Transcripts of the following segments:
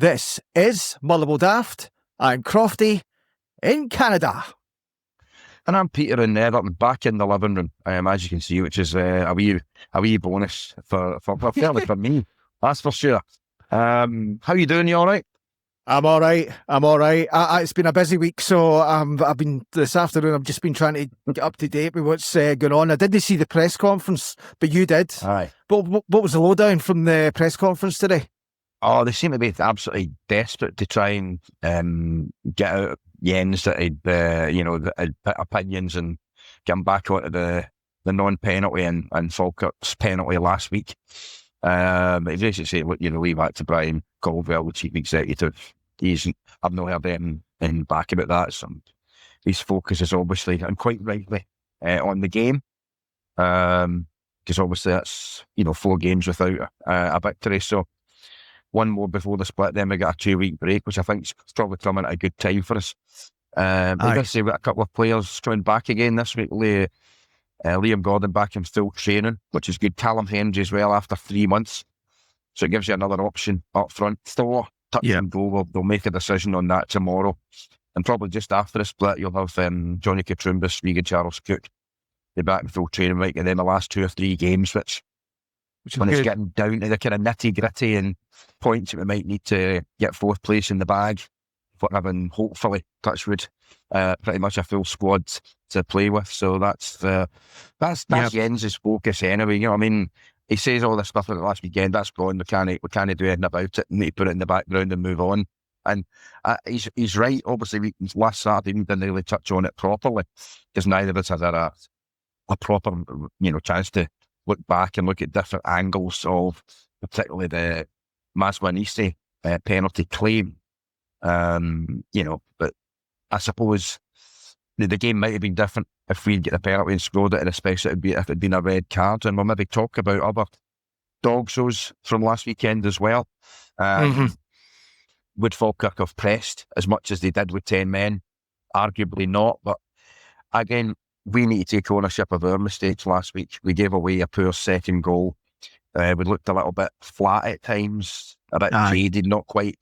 This is Motherwell Daft. I'm Crofty in Canada. And I'm Peter in Everton, back in the living room, as you can see, which is a wee bonus for certainly for me, that's for sure. How you doing? You all right? I'm all right. It's been a busy week, so I've been this afternoon. I've just been trying to get up to date with what's going on. I didn't see the press conference, but you did. Aye. What was the lowdown from the press conference today? Oh, they seem to be absolutely desperate to try and get out Jens that he'd opinions and get him back onto the non-penalty and Falkirk's penalty last week. He basically said, leave that to Brian Caldwell, the chief executive. I've not heard anything back about that. So his focus is obviously, and quite rightly, on the game. Because obviously that's 4 games without a victory. So one more before the split, then we got a 2-week break, which I think is probably coming at a good time for us. I guess we've got a couple of players coming back again this week. Liam Gordon back in full training, which is good. Callum Hendry as well after 3 months. So it gives you another option up front. Still touch and go. They'll make a decision on that tomorrow. And probably just after the split, you'll have Johnny Katrumbis, Regan Charles Cook. They're back in full training week, and then the last 2 or 3 games, which when it's getting down to the kind of nitty-gritty and points that we might need to get 4th place in the bag for having, hopefully, touchwood, pretty much a full squad to play with. So that's Jens' focus anyway. You know what I mean? He says all this stuff like last weekend, that's gone, we can't do anything about it, need to put it in the background and move on. And he's right. Obviously, last Saturday we didn't really touch on it properly because neither of us had a proper chance to look back and look at different angles of particularly the Maswanisi penalty claim. But I suppose the game might have been different if we'd get the penalty and scored it, and especially if it'd been a red card. And we'll maybe talk about other dog shows from last weekend as well. Would Falkirk have pressed as much as they did with 10 men? Arguably not, but again, we need to take ownership of our mistakes last week. We gave away a poor second goal. We looked a little bit flat at times, a bit jaded, not quite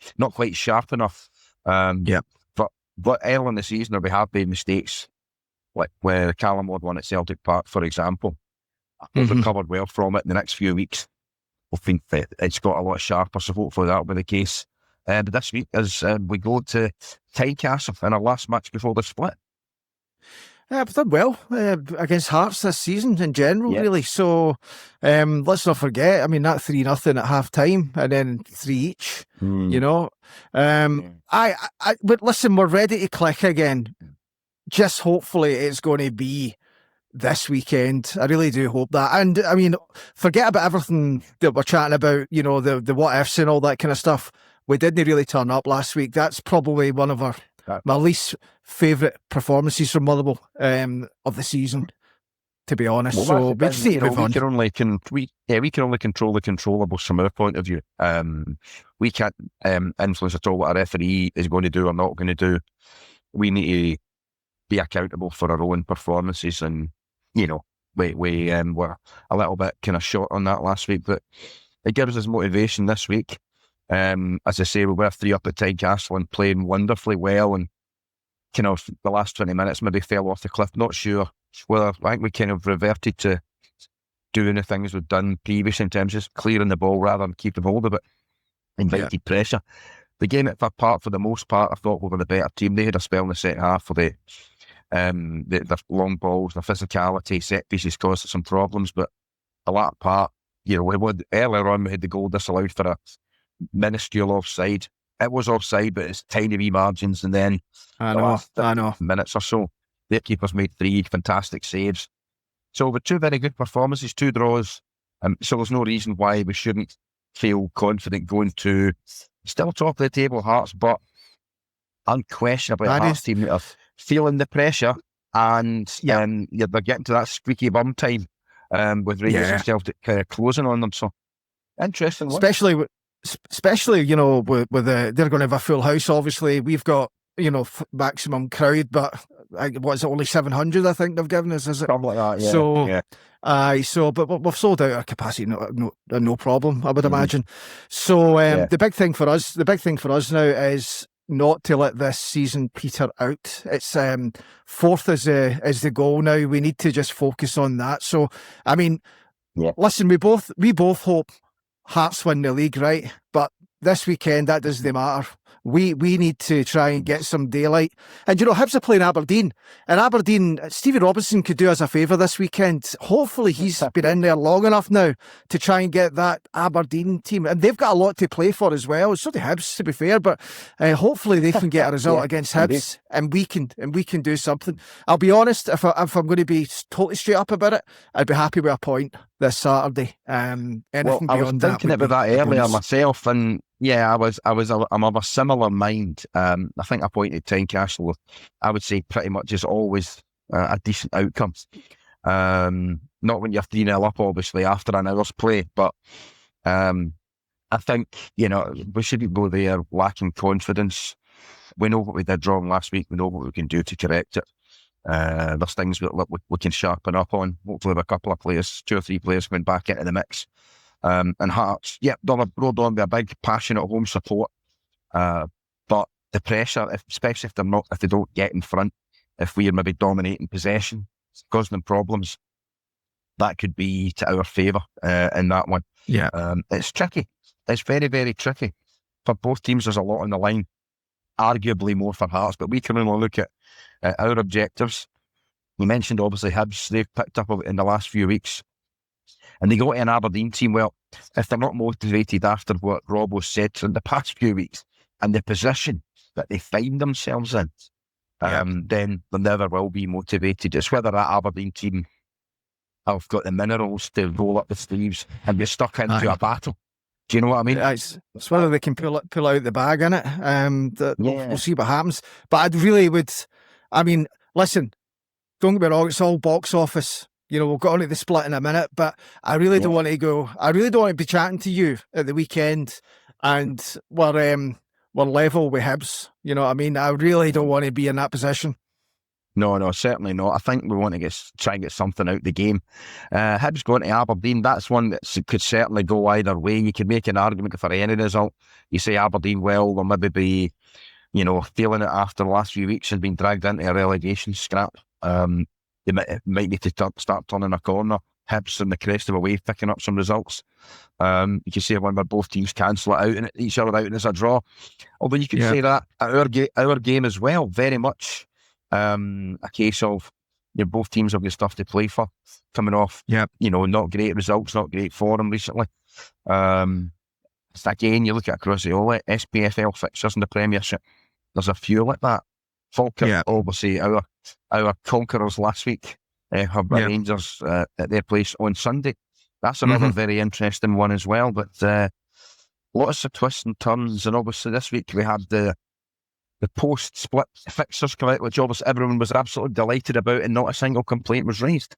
sharp enough. But early in the season, we have made mistakes, like where Callum Ward won at Celtic Park, for example. We've recovered well from it in the next few weeks. I think that it's got a lot sharper, so hopefully that'll be the case. But this week, as we go to Tynecastle in our last match before the split. We've done well against Hearts this season in general, really. So let's not forget, I mean, that 3-0 at half time and then 3 each, But listen, we're ready to click again. Just hopefully it's going to be this weekend. I really do hope that. And I mean, forget about everything that we're chatting about, the what ifs and all that kind of stuff. We didn't really turn up last week. That's probably one of my least favourite performances from Motherwell of the season, to be honest. Well, so we just need to move on. We can only control the controllables from our point of view. We can't influence at all what a referee is going to do or not going to do. We need to be accountable for our own performances, and we were a little bit kind of short on that last week, but it gives us motivation this week. As I say, we were 3 up at Tynecastle and playing wonderfully well, and kind of the last 20 minutes maybe fell off the cliff. Not sure whether I think we kind of reverted to doing the things we've done previously in terms of just clearing the ball rather than keeping hold of it, invited pressure. The game at Fir Park, for the most part, I thought we were the better team. They had a spell in the second half for the long balls, the physicality, set pieces caused us some problems, but a lot part, earlier on we had the goal disallowed for a minuscule offside. It was offside, but it's tiny wee margins, and then I know. Minutes or so, their keepers made 3 fantastic saves. So with 2 very good performances, 2 draws, so there's no reason why we shouldn't feel confident going to still top of the table Hearts, but unquestionably a Hearts team that are feeling the pressure, and they're getting to that squeaky bum time with Rangers and Celtic kind of closing on them. So interesting, especially with they're going to have a full house. Obviously, we've got maximum crowd, but what is it, only 700, I think they've given us, is it? Something like that, yeah. So, yeah. but we've sold out our capacity, no problem, I would imagine. So, Yeah. the big thing for us now is not to let this season peter out. It's fourth is the goal now. We need to just focus on that. So, I mean, listen, we both hope Hearts win the league, right? But this weekend, that doesn't matter. We need to try and get some daylight. And, Hibs are playing Aberdeen. And Aberdeen, Stevie Robinson could do us a favour this weekend. Hopefully he's been in there long enough now to try and get that Aberdeen team. And they've got a lot to play for as well. So do Hibs, to be fair. But hopefully they can get a result against Hibs and we can do something. I'll be honest, if I'm going to be totally straight up about it, I'd be happy with a point this Saturday. I was thinking about that earlier myself, and I'm of a similar mind. I think a point at Tynecastle, I would say, pretty much is always a decent outcome. Not when you're 3-0 up, obviously, after an hour's play, but I think, we shouldn't go there lacking confidence. We know what we did wrong last week. We know what we can do to correct it. There's things we can sharpen up on. Hopefully with a couple of players, 2 or 3 players coming back into the mix. And Hearts, they'll rode on with a big, passionate home support. But the pressure, especially if they don't get in front, if we are maybe dominating possession, causing them problems, that could be to our favour in that one. Yeah. It's tricky. It's very, very tricky. For both teams, there's a lot on the line. Arguably more for Hearts, but we can only look at our objectives. You mentioned, obviously, Hibs, they've picked up in the last few weeks. And they go to an Aberdeen team, well, if they're not motivated after what Rob has said in the past few weeks and the position that they find themselves in, then they never will be motivated. It's whether that Aberdeen team have got the minerals to roll up the sleeves and be stuck into a battle. Do you know what I mean? It's whether they can pull out the bag, innit? We'll see what happens. But listen, don't get me wrong, it's all box office. We'll get on to the split in a minute, but I really don't want to go. I really don't want to be chatting to you at the weekend and we're level with Hibs. You know what I mean? I really don't want to be in that position. No, certainly not. I think we want to try and get something out the game. Hibs going to Aberdeen, that's one that could certainly go either way. You can make an argument for any result. You say Aberdeen, well, they'll maybe be, feeling it after the last few weeks and being dragged into a relegation scrap. They might need to start turning a corner. Hibs in the crest of a wave, picking up some results. You can say when both teams cancel it out and each other out as a draw. Although you could say that our game as well, very much a case of both teams have got stuff to play for, coming off not great results, not great form recently. Again, you look at across the whole SPFL fixtures in the Premiership, there's a few like that. Falkirk, obviously our conquerors last week, have Rangers at their place on Sunday. That's another very interesting one as well, but lots of twists and turns. And obviously this week we had the post-split fixtures come out, which obviously everyone was absolutely delighted about, and not a single complaint was raised.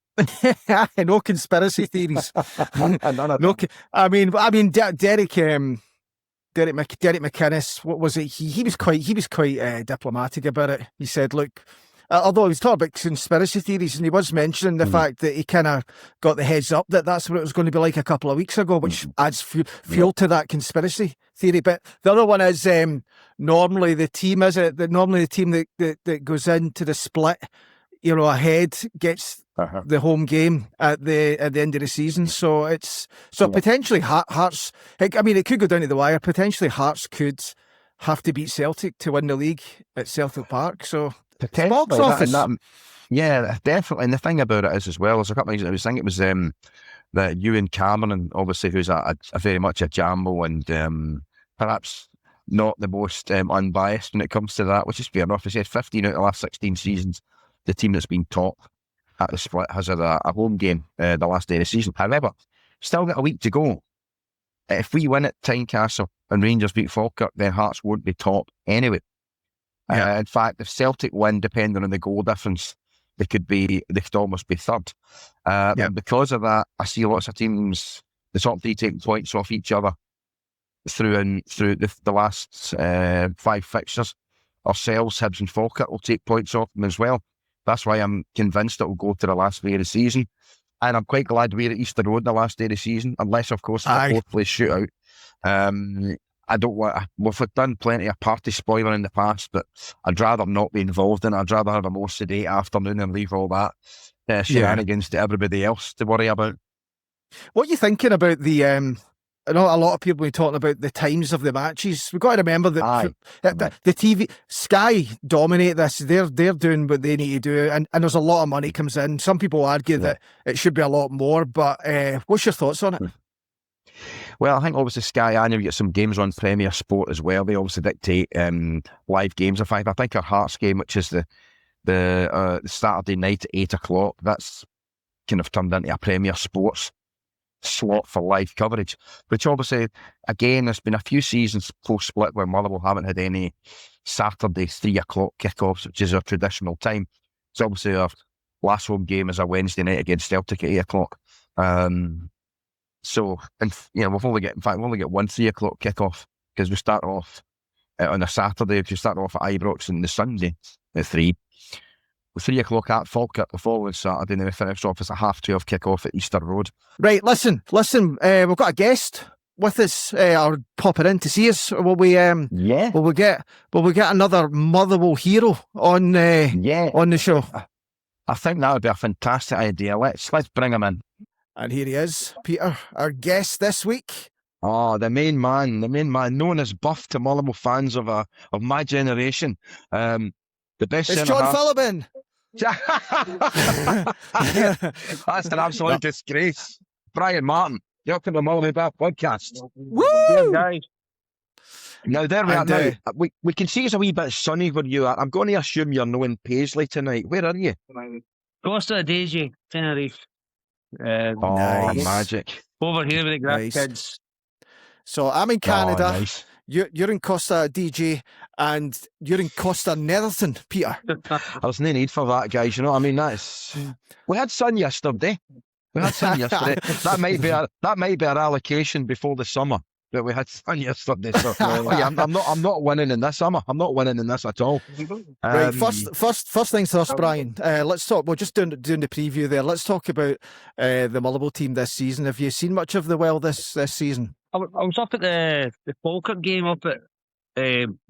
No conspiracy theories. Derek McInnes, what was it? He was quite diplomatic about it. He said, look, although he was talking about conspiracy theories, and he was mentioning the fact that he kind of got the heads up that that's what it was going to be like a couple of weeks ago, which adds fuel to that conspiracy theory. But the other one is normally the team that goes into the split, ahead gets the home game at the end of the season. So potentially Hearts. It could go down to the wire. Potentially Hearts could have to beat Celtic to win the league at Celtic Park. So box office. Definitely. And the thing about it is as well, there's a couple of things. I was thinking it was that Ewan Cameron, obviously, who's a very much a jambo and perhaps not the most unbiased when it comes to that, which is fair enough. He said 15 out of the last 16 seasons, the team that's been top at the split has had a home game the last day of the season. However, still got a week to go. If we win at Tynecastle and Rangers beat Falkirk, then Hearts won't be top anyway. In fact, if Celtic win, depending on the goal difference, they could almost be third. And because of that, I see lots of teams, the top three, taking points off each other through the last 5 fixtures. Ourselves, Hibs and Falkirk will take points off them as well. That's why I'm convinced it will go to the last day of the season. And I'm quite glad we're at Easter Road the last day of the season, unless, of course, it's a fourth place shootout. I don't want. We've done plenty of party spoiler in the past, but I'd rather not be involved in it. I'd rather have a more sedate afternoon and leave all that shenanigans to everybody else to worry about. What are you thinking about the? I know a lot of people are talking about the times of the matches. We've got to remember that the TV Sky dominate this. They're doing what they need to do, and there's a lot of money comes in. Some people argue that it should be a lot more, but what's your thoughts on it? Well, I think obviously Sky, I know you get some games on Premier Sport as well. They obviously dictate live games. In fact, I think our Hearts game, which is the Saturday night at 8 o'clock, that's kind of turned into a Premier Sports slot for live coverage, which obviously, again, there's been a few seasons post-split where Motherwell haven't had any Saturday 3 o'clock kickoffs, which is our traditional time. So obviously our last home game is a Wednesday night against Celtic at 8 o'clock. So, and we've only got one 3 o'clock kickoff because we start off on a Saturday. If you start off at Ibrox on the Sunday at 3, 3 o'clock at Falkirk the following Saturday, and then we finish off as a 12:30 kickoff at Easter Road. Right, listen. We've got a guest with us, or popping in to see us. Will we? Will we get another Motherwell hero on the show? I think that would be a fantastic idea. Let's bring him in. And here he is, Peter, our guest this week. Oh, the main man, known as Buff to Motherwell fans of my generation. The best. It's John Phillippin. That's an absolute disgrace. Brian Martin, welcome to the Motherwell Bath podcast. Woo! Yeah, guys. Now there we are. Now we can see it's a wee bit sunny where you are. I'm going to assume you're knowing Paisley tonight. Where are you? Costa Daisy, Tenerife. Nice. Magic. Over here with the grandkids. So I'm in Canada. Oh, nice. You're in Costa DJ, and you're in Costa Netherton, Peter. There's no need for that, guys. You know what I mean? We had sun yesterday. That might be our allocation before the summer. But we had sun yesterday. So I'm not winning in this summer. I'm not winning in this at all. Right. First things first, Brian. Let's talk. We're just doing the preview there. Let's talk about the Motherwell team this season. Have you seen much of the Well this season? I was up at the Falkirk game up at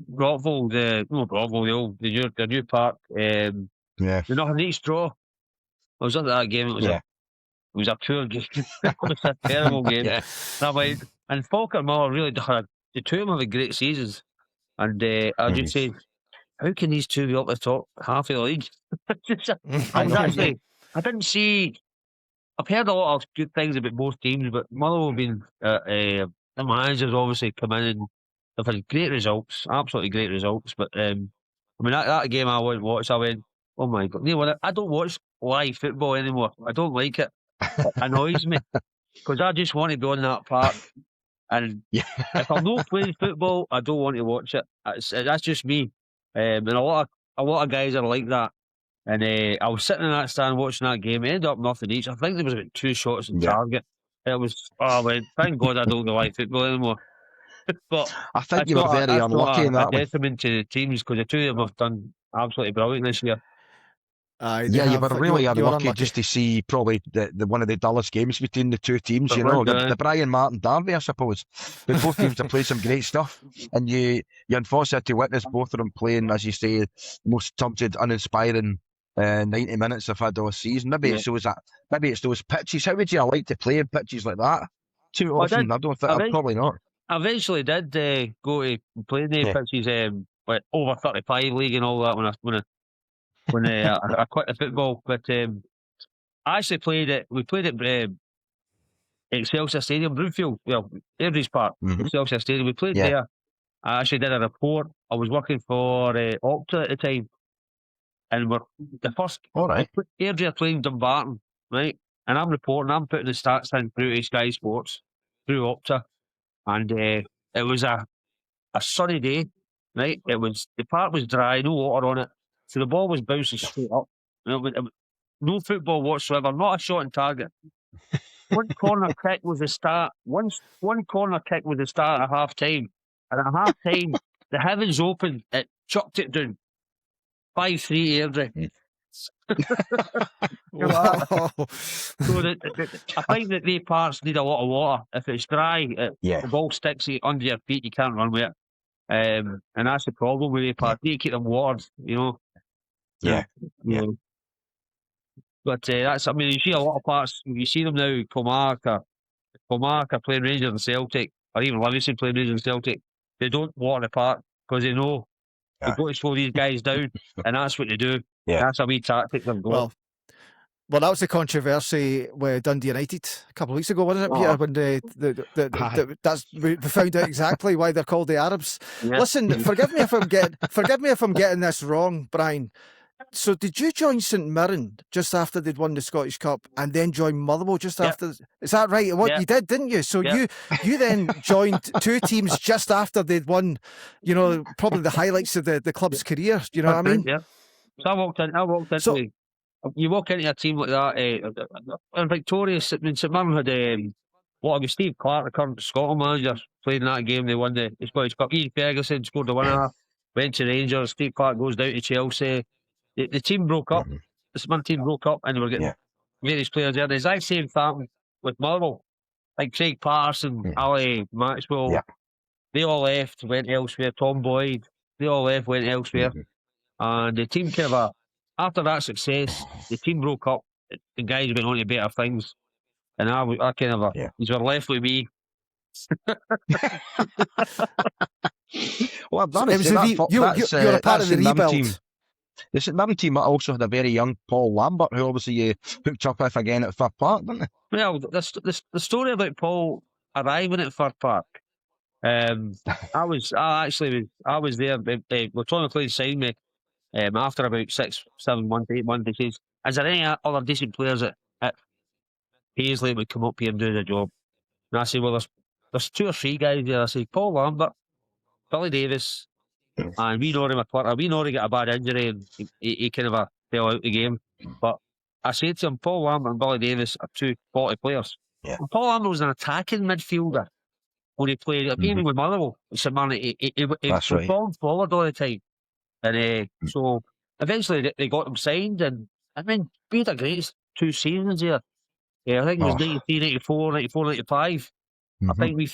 Rockville, the new park. The Northern East draw. I was up at that game. It was a poor game. It was a terrible game. And Falkirk Motherwell really the two of them have great seasons. And I just say, how can these two be up the top half of the league? I didn't see. I've heard a lot of good things about both teams, but Motherwell have been the managers obviously come in and they've had great results, absolutely great results. But that game I went watch, I went, oh my God! You know what? I don't watch live football anymore. I don't like it. It annoys me because I just want to be on that park. And if I'm not playing football, I don't want to watch it. That's just me. And a lot of guys are like that. And I was sitting in that stand watching that game. It ended up nothing each. I think there was about 2 shots in target. It was, thank God I don't like football anymore. But I think you were very unlucky in that one. Detriment to the teams because the two of them have done absolutely brilliant this year. You were really unlucky just to see probably the one of the dullest games between the two teams. The Brian Martin derby, I suppose. But both teams have played some great stuff, and you unfortunately had to witness both of them playing, as you say, most turgid, uninspiring 90 minutes they've had all season. Maybe it's those pitches. How would you like to play in pitches like that? Too often, I don't think. Probably not. I eventually did go to play in the pitches, like over 35 league and all that when I quit the football. But I actually played it. We played at Excelsior Stadium, Broomfield, Airdrie's Park, Excelsior Stadium. We played there. I actually did a report. I was working for Opta at the time, and we're the first. All right. Airdrie are playing Dumbarton, right? And I'm reporting. I'm putting the stats in through to Sky Sports through Opta, and it was a sunny day, right? The park was dry, no water on it. So the ball was bouncing straight up. No football whatsoever, not a shot on target. One corner kick was the start. One corner kick was the start at half time. And at half time, the heavens opened, it chucked it down. 5-3 Airdrie. Wow. So I think that they parts need a lot of water. If it's dry, Yeah. the ball sticks under your feet, you can't run with it. And that's the problem with the parts. You need to keep them watered, you know. Yeah. Yeah. But that's, I mean, you see a lot of parts, you see them now, Kilmarnock are playing Rangers and Celtic, or even Livingston playing Rangers and Celtic. They don't water the park because they know they've got to slow these guys down, and that's what they do. Yeah. That's a wee tactic they've got. Well, that was the controversy with Dundee United a couple of weeks ago, wasn't it, Peter? When we found out exactly why they're called the Arabs. Yeah. Listen, forgive me if I'm getting this wrong, Brian. So, did you join St Mirren just after they'd won the Scottish Cup, and then join Motherwell just after? Is that right? What you did, didn't you? So you then joined two teams just after they'd won. You know, probably the highlights of the club's career. You know what I mean? Yeah. So I walked into. You walk into a team like that, and victorious. I mean, St Mirren had what was Steve Clark, the current Scotland manager, played in that game. They won the Scottish Cup. Ian Ferguson scored the winner. Went to Rangers. Steve Clark goes down to Chelsea. The team broke up. The St Mirren team broke up, and they were getting various players there. The exact same thing with Motherwell, like Craig Patterson, Ali Maxwell. Yeah. They all left, went elsewhere. Tom Boyd. They all left, went elsewhere, and the team kind of after that success, the team broke up. The guys went on to better things, and I kind of these were left with me. Well, you're a part of the rebuild. Team. The St Mirren team also had a very young Paul Lambert, who obviously you hooked up with again at Fir Park, didn't they? Well, the story about Paul arriving at Fir Park, I was there. Well, Tony McLean signed me after about 6, 7 months, 8 months. He says, "Is there any other decent players at Paisley would come up here and do the job?" And I say, "Well, there's 2 or 3 guys there." I say, "Paul Lambert, Billy Davis, and we know him a quarter. We know he got a bad injury and he kind of fell out the game. But I said to him, Paul Lambert and Billy Davis are 2 quality players. Yeah. And Paul Lambert was an attacking midfielder when he played, even with Motherwell. He performed forward all the time. And so eventually they got him signed, and I mean, we had a great 2 seasons here. I think it was 93, 94, 94, 95. I think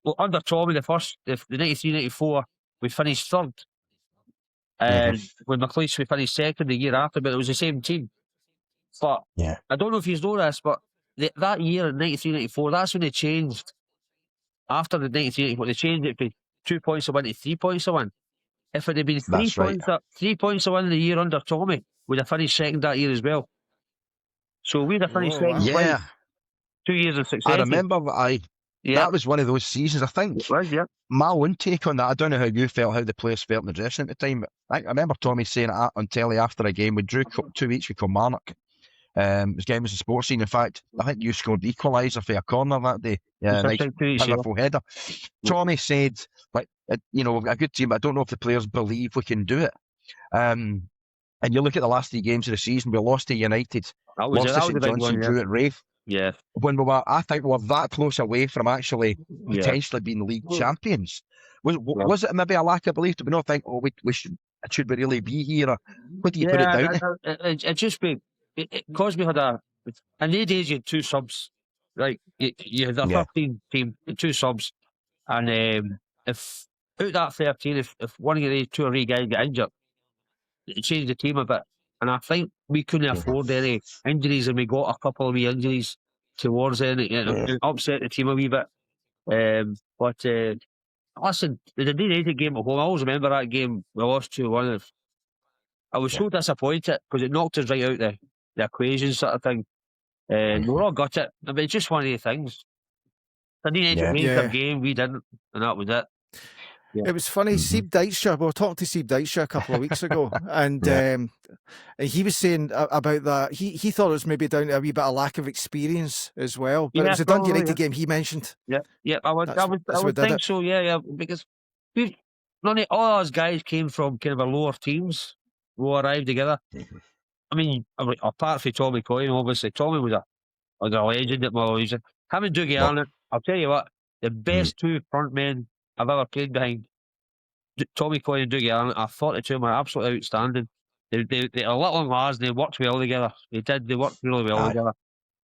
well, under Tommy, the 93, 94, we finished 3rd. And with McLean, we finished 2nd the year after, but it was the same team. But I don't know if you know this, but that year in 93, 94, that's when they changed. After the 93, 94, they changed it from 2 points a win to 3 points a win. If it had been 3 points a win the year under Tommy, we'd have finished 2nd that year as well. So we'd have finished 2nd. Yeah. 2 years of success. I remember that was one of those seasons, I think. It was, my own take on that, I don't know how you felt, how the players felt in the dressing at the time, but I remember Tommy saying it on telly after a game. We drew 2 weeks with Kilmarnock. This game was a sports scene. In fact, I think you scored the equaliser for a corner that day. Nice powerful header. Tommy said, like, a good team, but I don't know if the players believe we can do it. And you look at the last 3 games of the season, we lost to United, lost to St Johnstone, drew at Raith. Yeah. When I think we were that close away from actually potentially being league champions. Was it maybe a lack of belief? Did we not think, should we really be here? Or what do you put it down to? It just because we had in the days you had 2 subs, right? You had a 13 team, 2 subs, and if out that 13, if one of the 2 or 3 guys get injured, it changed the team a bit. And I think we couldn't afford any injuries, and we got a couple of wee injuries towards it, and it upset the team a wee bit. But listen, the United game at home, I always remember that game. We lost 2-1. I was so disappointed because it knocked us right out the equation, sort of thing. And we were all gutted. I mean, it's just one of the things. The United made their game, we didn't, and that was it. It was funny. Steve Dykstra, we were talking to Steve Dykstra a couple of weeks ago, and he was saying about that. He thought it was maybe down to a wee bit of lack of experience as well. But it was a Dundee United game he mentioned. I would think so. Because none of all those guys came from kind of a lower teams. We all arrived together. I mean, apart from Tommy Coyne, obviously Tommy was a legend at Motherwell. Him and Dougie Arnott. I'll tell you what, the best 2 front men I've ever played behind, Tommy Coyne and Dougie Arnott. I thought the 2 were absolutely outstanding. They are little lads. They worked well together. They did. They worked really well Aye. together.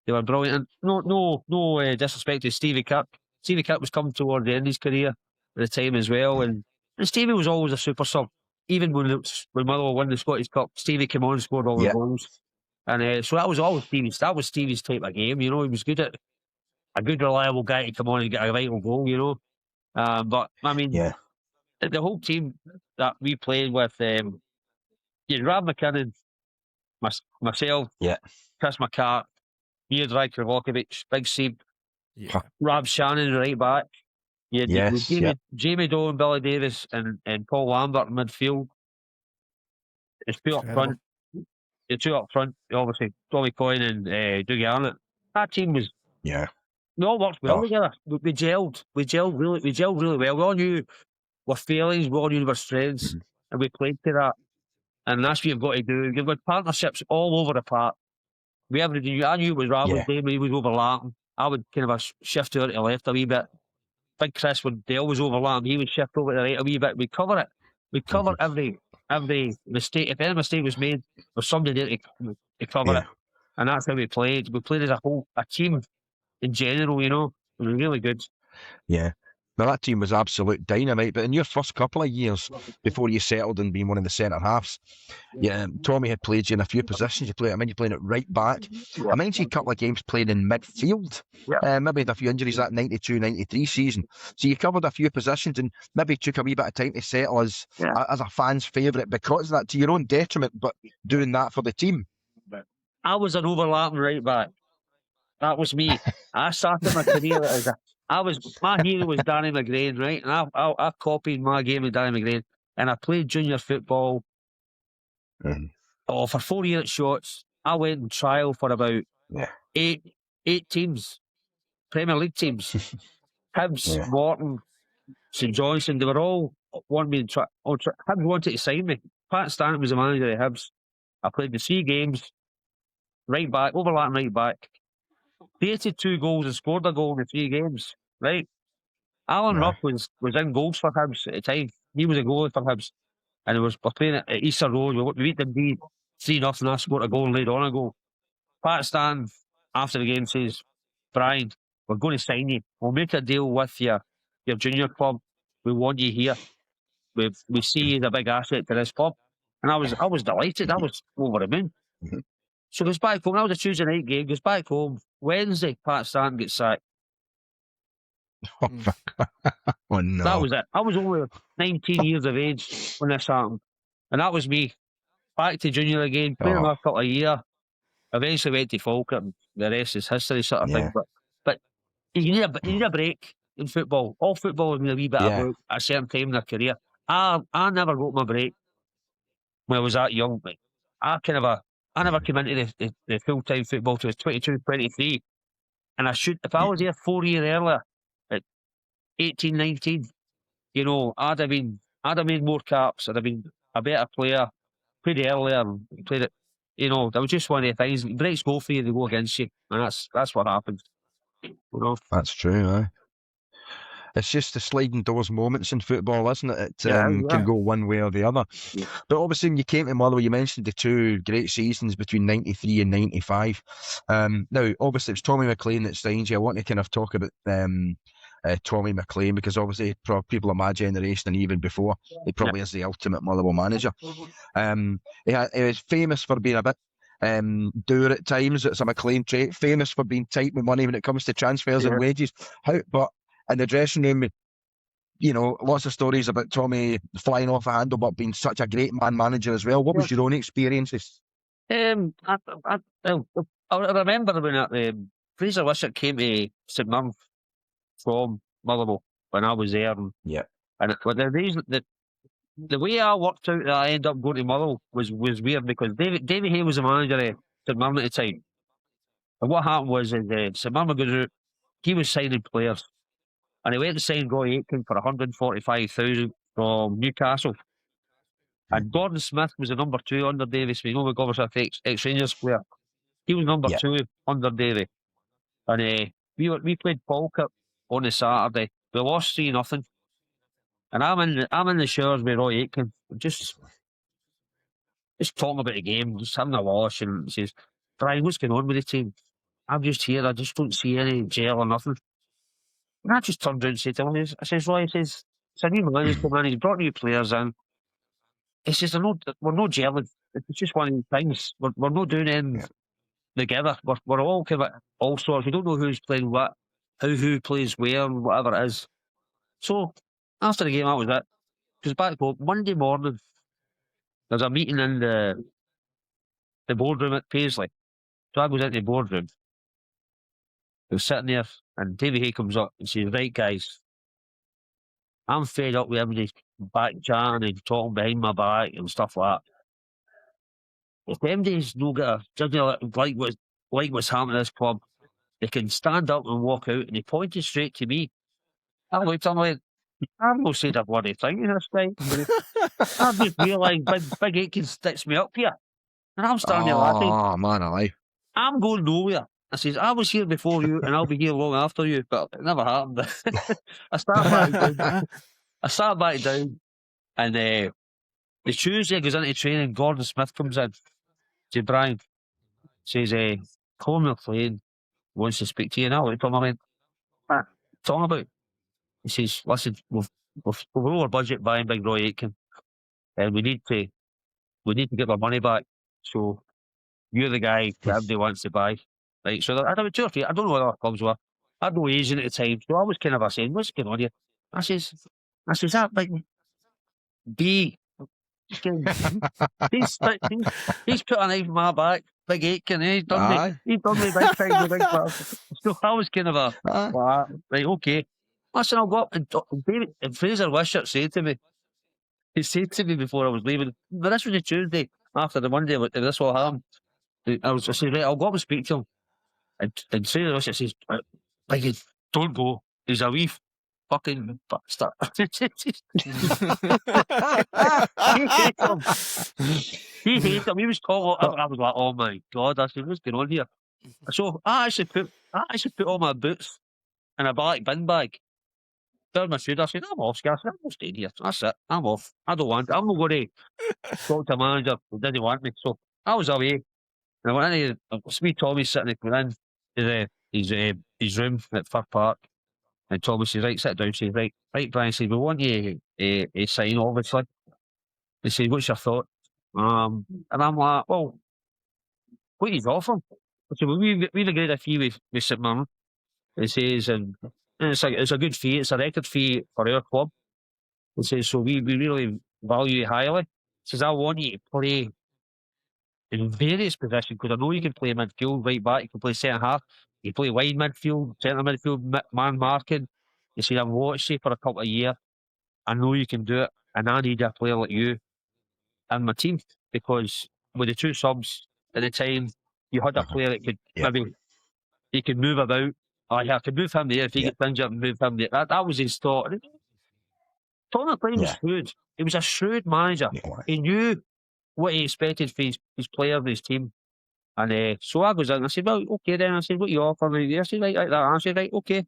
They were brilliant. And no disrespect to Stevie Kirk. Stevie Kirk was coming toward the end of his career at the time as well, and Stevie was always a super sub. Even when Motherwell won the Scottish Cup, Stevie came on and scored all the Yeah. goals. And so that was always Stevie's. That was Stevie's type of game. He was good at a good reliable guy to come on and get a vital goal. But I mean, Yeah. the whole team that we played with, Rab McKinnon, myself, Yeah. Chris McCart, Miodrag Krivokovic, Big Seeb, Yeah. Rab Shannon right back. You Yes, had Jamie Doe and Billy Davis and Paul Lambert in midfield. It's two up Incredible. front. The two up front, obviously, Tommy Coyne and Dougie Arnott. That team was. Yeah. We all worked well Oh. together. We gelled. We gelled really well. We all knew our failings. We all knew our strengths, and we played to that. And that's what you've got to do. You've got partnerships all over the park. I knew it was Rab was Damon. He was overlapping. I would kind of shift over to the left a wee bit. Big Chris would always overlap. He would shift over to the right a wee bit. We'd cover it. We'd cover every mistake. If any mistake was made, there's somebody there to cover it. And that's how we played. We played as a team in general, It was really good. Yeah. Now, that team was absolute dynamite, but in your first couple of years, before you settled in being one of the centre halves, Tommy had played you in a few positions. You playing at right back. I mind you a couple of games playing in midfield. Maybe had a few injuries that 92-93 season. So you covered a few positions and maybe took a wee bit of time to settle as a fan's favourite because of that, to your own detriment, but doing that for the team. I was an overlapping right back. That was me. I started my career as my hero was Danny McLean, right? And I copied my game of Danny McLean, and I played junior football. For 4 years at Shotts. I went in trial for about eight teams, Premier League teams. Hibs, Morton, St Johnstone, they were all wanting me in trial. Hibs wanted to sign me. Pat Stanton was the manager of Hibs. I played the 3 games, right back, overlapping right back. Created 2 goals and scored a goal in the 3 games, right? Alan Ruff was in goals for Hibs at the time. He was a goalie for Hibs. And we're playing at Easter Road. We beat them 3-0. I scored a goal and laid on a goal. Pat Stan, after the game, says, Brian, we're going to sign you. We'll make a deal with your junior club. We want you here. We see you as a big asset to this club. And I was delighted. I was over the moon. So goes back home. That was a Tuesday night game. Goes back home. Wednesday, Pat Stan gets sacked. Oh no. That was it. I was only 19 years of age when this happened. And that was me. Back to junior again, playing another couple of years. Eventually went to Falkirk, and the rest is history sort of thing. But you need a break in football. All footballers need a wee bit of break at a certain time in their career. I never got my break when I was that young. But I never came into the full-time football till I was 22, 23. And if I was there 4 years earlier, at 18, 19, I'd have made more caps. I'd have been a better player, played earlier, played it. That was just one of the things. Breaks go for you, they go against you, and that's what happens. That's true, aye. It's just the sliding doors moments in football, isn't it? It can go one way or the other. Yeah. But obviously, when you came to Motherwell, you mentioned the 2 great seasons between 93 and 95. Now, obviously, it's Tommy McLean that signed you. I want to kind of talk about Tommy McLean, because obviously people of my generation and even before, he probably is the ultimate Motherwell manager. He was famous for being a bit dour at times. It's a McLean trait. Famous for being tight with money when it comes to transfers and wages. But in the dressing room, lots of stories about Tommy flying off the handle, but being such a great manager as well. What was your own experiences? I remember when Fraser Wishart came to St Mirren from Motherwell when I was there. And the way I worked out that I ended up going to Motherwell was weird, because Davy Hay was the manager of St Mirren at the time. And what happened was St Mirren was out, he was signing players. And he went to sign Roy Aitken for 145,000 from Newcastle. And Gordon Smith was the number 2 under Davies. We know the Gordon ex-Rangers player. He was number 2 under Davy. And we played Falkirk on the Saturday. We lost 3-0. And I'm in the showers with Roy Aitken. just talking about the game, just having a wash, and he says, Brian, what's going on with the team? I'm just here, I just don't see any gel or nothing. And I just turned around and said to him, I says, Roy, it's a new manager's come in, he's brought new players in. He says, we're not gelling. It's just one of these things. We're not doing anything together. We're all kind of all sorts. We don't know who's playing what, who plays where, and whatever it is. So after the game, that was it. Because back home, Monday morning, there's a meeting in the boardroom at Paisley. So I goes into the boardroom. I was sitting there, and Davy Hay comes up and says, right, guys, I'm fed up with everybody back chatting and talking behind my back and stuff like that. If MD's no got a judging like what's happening to this club, they can stand up and walk out, and he pointed straight to me. I looked at him like, I've not said a bloody thing in this time. I've just realised Big Aitken sticks me up here. And I'm standing there laughing. Oh, man, alive. I'm going nowhere. I says, I was here before you and I'll be here long after you, but it never happened. I sat back down, and the Tuesday goes into training, Gordon Smith comes in. Says, Brian, says, Colin McLean wants to speak to you now. I went, what talking about? He says, listen, we've over budget buying big Roy Aitken, and we need to get our money back. So you're the guy that everybody wants to buy. Right, so I had about 2 or 3, I don't know what other clubs were. I had no agent at the time, so I was kind of saying, what's going on here? I says, that big B, he's put a knife in my back, Big Aitken, he's done me big time, big part. So I was kind of right, okay. Listen, I'll go up, and Fraser Wishart said to me, before I was leaving, but this was a Tuesday after the Monday, this all happened. I said, right, I'll go up and speak to him. And Fraser Wishart says, Biggie, don't go. He's a wee fucking bastard. He hates him. He was talking. I was like, oh my God. I said, what's going on here? So I actually put all my boots in a black bin bag. Down my shoe. I said, I'm off, Scar. I'm not staying here. That's it. I'm off. I'm not going to talk to a manager who didn't want me. So I was away. And I went in, me Tommy sitting there, in his room at Fir Park, and Tommy says, right, sit down. He says, right, Brian, says, we want you a sign, obviously. He says, what's your thought? And I'm like, well, what are you offering? I said, well, we've agreed a fee with St Mirren. He says, and it's a good fee. It's a record fee for our club. He says, so we really value you highly. He says, I want you to play in various positions, because I know you can play midfield, right back, you can play centre half, you play wide midfield, centre midfield, man marking. He said, I've watched you for a couple of years. I know you can do it, and I need a player like you in my team, because with the 2 subs at the time, you had a player that could maybe he could move about. I have to move him there if he gets injured, and move him there. That was his thought. Tony McLean was shrewd. He was a shrewd manager. He knew what he expected for his player and his team. And so I goes in and I said, well, okay then. I said, what are you offering? I said, right, like that. I said, right, okay.